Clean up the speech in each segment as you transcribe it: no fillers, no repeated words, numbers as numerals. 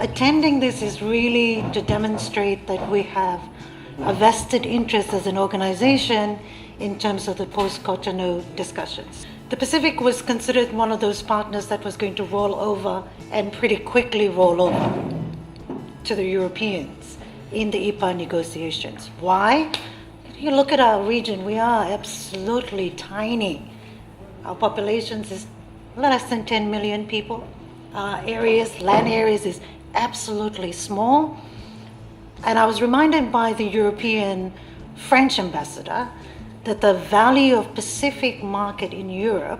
Attending this is really to demonstrate that we have a vested interest as an organization in terms of the post-Cotonou discussions. The Pacific was considered one of those partners that was going to roll over and pretty quickly roll over to the Europeans in the IPA negotiations. Why? You look at our region, we are absolutely tiny. Our population is less than 10 million people. Our land areas is absolutely small. And I was reminded by the European French ambassador that the value of Pacific market in Europe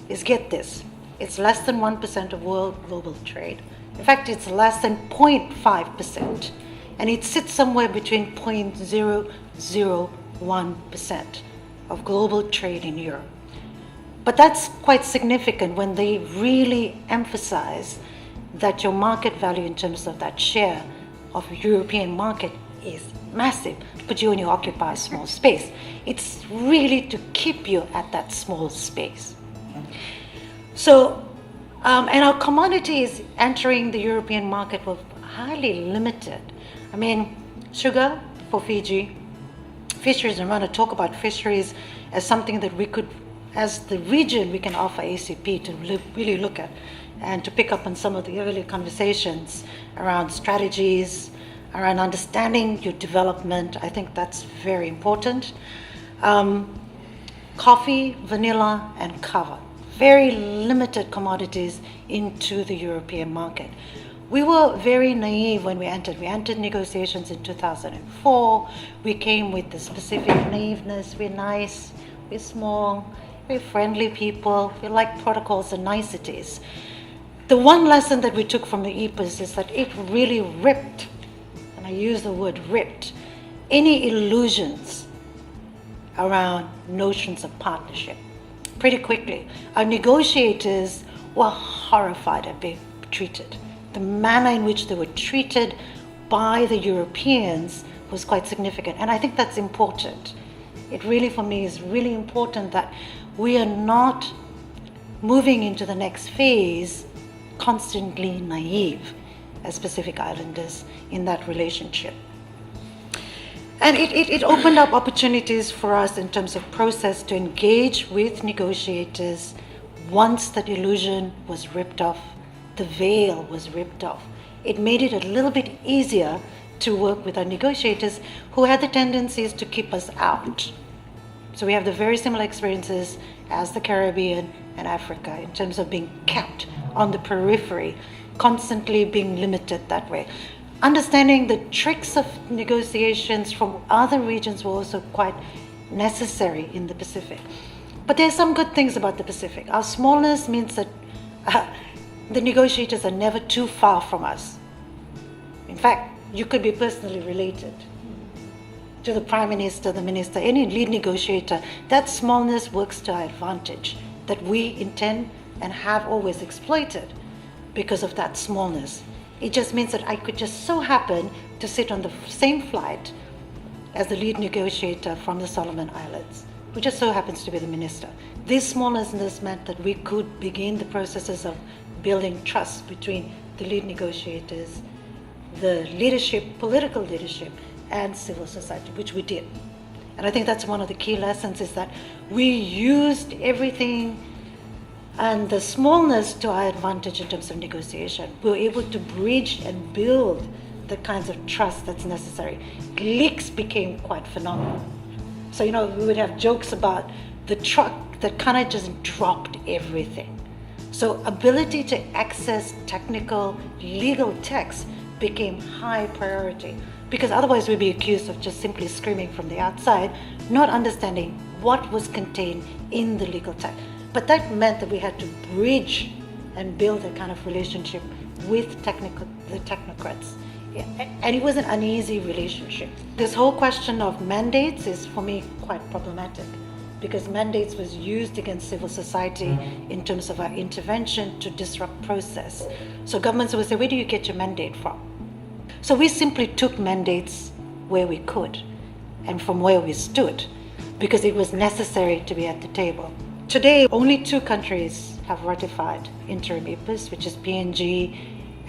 is, get this, it's less than 1% of world global trade. In fact, it's less than 0.5%. And it sits somewhere between 0.001% of global trade in Europe. But that's quite significant when they really emphasize that your market value in terms of that share of European market is massive, but you only occupy a small space. It's really to keep you at that small space. So, and our commodities entering the European market were highly limited. I mean, sugar for Fiji, fisheries, and I want to talk about fisheries as something that we could, as the region, we can offer ACP to really look at and to pick up on some of the earlier conversations around strategies, around understanding your development. I think that's very important. Coffee, vanilla, and kava. Very limited commodities into the European market. We were very naive when we entered. We entered negotiations in 2004. We came with the specific naiveness. We're nice, we're small, we're friendly people, we like protocols and niceties. The one lesson that we took from the EPAs is that it really ripped, and I use the word ripped, any illusions around notions of partnership pretty quickly. Our negotiators were horrified at being treated. The manner in which they were treated by the Europeans was quite significant. And I think that's important. It really, for me, is really important that we are not moving into the next phase constantly naive as Pacific Islanders in that relationship. And it opened up opportunities for us in terms of process to engage with negotiators once that illusion was ripped off, the veil was ripped off. It made it a little bit easier to work with our negotiators who had the tendencies to keep us out. So we have the very similar experiences as the Caribbean and Africa in terms of being kept on the periphery, constantly being limited that way. Understanding the tricks of negotiations from other regions were also quite necessary in the Pacific. But there's some good things about the Pacific. Our smallness means that the negotiators are never too far from us. In fact, you could be personally related to the Prime Minister, the Minister, any lead negotiator. That smallness works to our advantage, that we intend and have always exploited because of that smallness. It just means that I could just so happen to sit on the same flight as the lead negotiator from the Solomon Islands, who just so happens to be the minister. This smallness meant that we could begin the processes of building trust between the lead negotiators, the leadership, political leadership, and civil society, which we did. And I think that's one of the key lessons, is that we used everything and the smallness to our advantage in terms of negotiation. We were able to bridge and build the kinds of trust that's necessary. Leaks became quite phenomenal. So, we would have jokes about the truck that kind of just dropped everything. So ability to access technical, legal text became high priority, because otherwise we'd be accused of just simply screaming from the outside, not understanding what was contained in the legal text. But that meant that we had to bridge and build a kind of relationship with the technocrats. And it was an uneasy relationship. This whole question of mandates is, for me, quite problematic, because mandates was used against civil society in terms of our intervention to disrupt process. So governments would say, where do you get your mandate from? So we simply took mandates where we could and from where we stood, because it was necessary to be at the table. Today, only 2 countries have ratified interim EPAs, which is PNG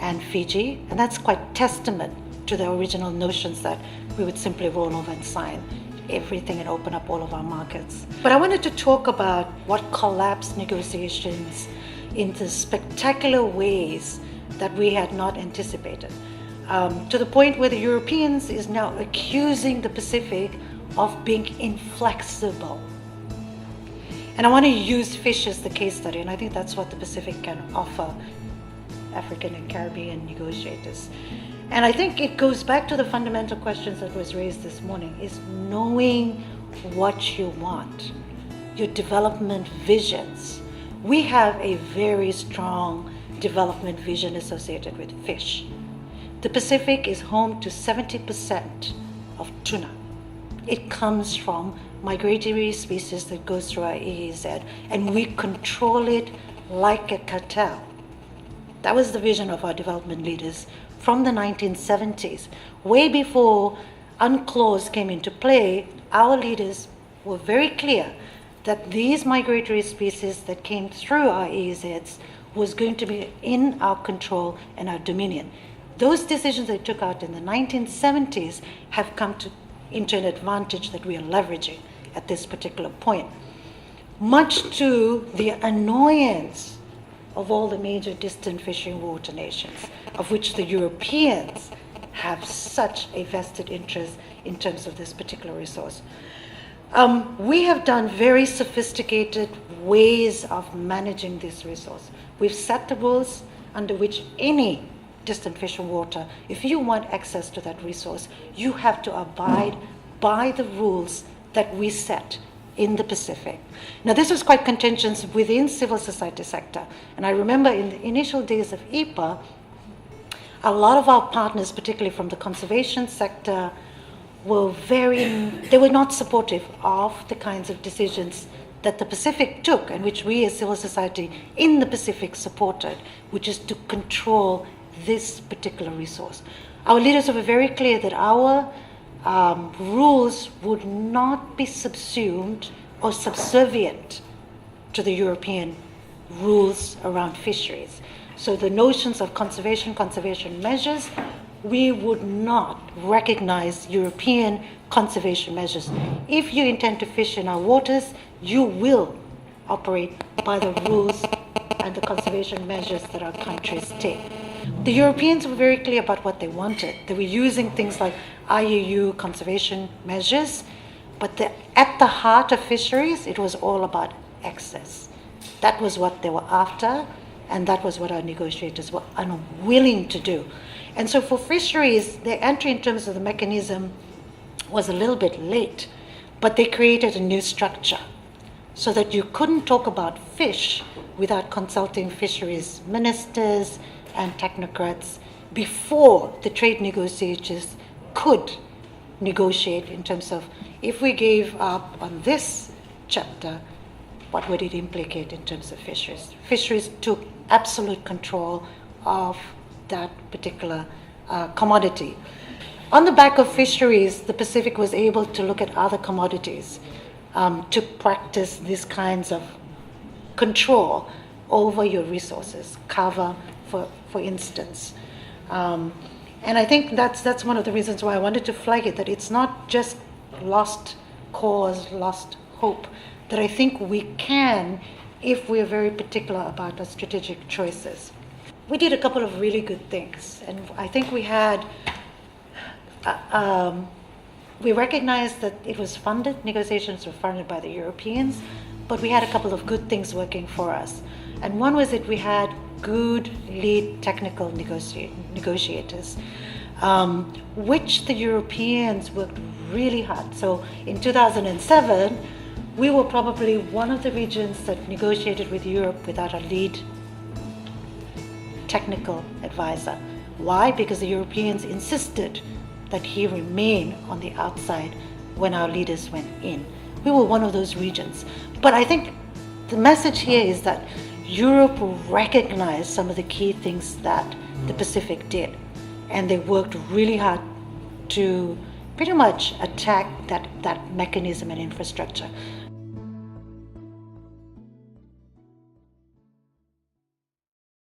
and Fiji, and that's quite testament to the original notions that we would simply roll over and sign everything and open up all of our markets. But I wanted to talk about what collapsed negotiations into spectacular ways that we had not anticipated, to the point where the Europeans is now accusing the Pacific of being inflexible. And I want to use fish as the case study, and I think that's what the Pacific can offer African and Caribbean negotiators. And I think it goes back to the fundamental questions that was raised this morning, is knowing what you want, your development visions. We have a very strong development vision associated with fish. The Pacific is home to 70% of tuna. It comes from migratory species that goes through our EEZ, and we control it like a cartel. That was the vision of our development leaders from the 1970s. Way before UNCLOS came into play, our leaders were very clear that these migratory species that came through our EEZs was going to be in our control and our dominion. Those decisions they took out in the 1970s have come into an advantage that we are leveraging at this particular point, much to the annoyance of all the major distant fishing water nations, of which the Europeans have such a vested interest in terms of this particular resource. We have done very sophisticated ways of managing this resource. We've set the rules under which any distant fishing water, if you want access to that resource, you have to abide by the rules that we set in the Pacific. Now, this was quite contentious within civil society sector. And I remember in the initial days of EPA, a lot of our partners, particularly from the conservation sector, they were not supportive of the kinds of decisions that the Pacific took and which we as civil society in the Pacific supported, which is to control this particular resource. Our leaders were very clear that our rules would not be subsumed or subservient to the European rules around fisheries. So the notions of conservation measures, we would not recognize European conservation measures. If you intend to fish in our waters, you will operate by the rules and the conservation measures that our countries take. The Europeans were very clear about what they wanted. They were using things like IUU conservation measures, but at the heart of fisheries, it was all about access. That was what they were after, and that was what our negotiators were unwilling to do. And so for fisheries, their entry in terms of the mechanism was a little bit late, but they created a new structure so that you couldn't talk about fish without consulting fisheries ministers and technocrats before the trade negotiators could negotiate in terms of, if we gave up on this chapter, what would it implicate in terms of fisheries? Fisheries took absolute control of that particular commodity. On the back of fisheries, the Pacific was able to look at other commodities to practice these kinds of control over your resources, cover, for instance. And I think that's one of the reasons why I wanted to flag it, that it's not just lost cause, lost hope, that I think we can, if we're very particular about our strategic choices. We did a couple of really good things, and I think we had, we recognized that it was funded, negotiations were funded by the Europeans, but we had a couple of good things working for us. And one was that we had good lead technical negotiators, which the Europeans worked really hard. So in 2007, we were probably one of the regions that negotiated with Europe without a lead technical advisor. Why? Because the Europeans insisted that he remain on the outside when our leaders went in. We were one of those regions. But I think the message here is that Europe recognized some of the key things that the Pacific did, and they worked really hard to pretty much attack that mechanism and infrastructure.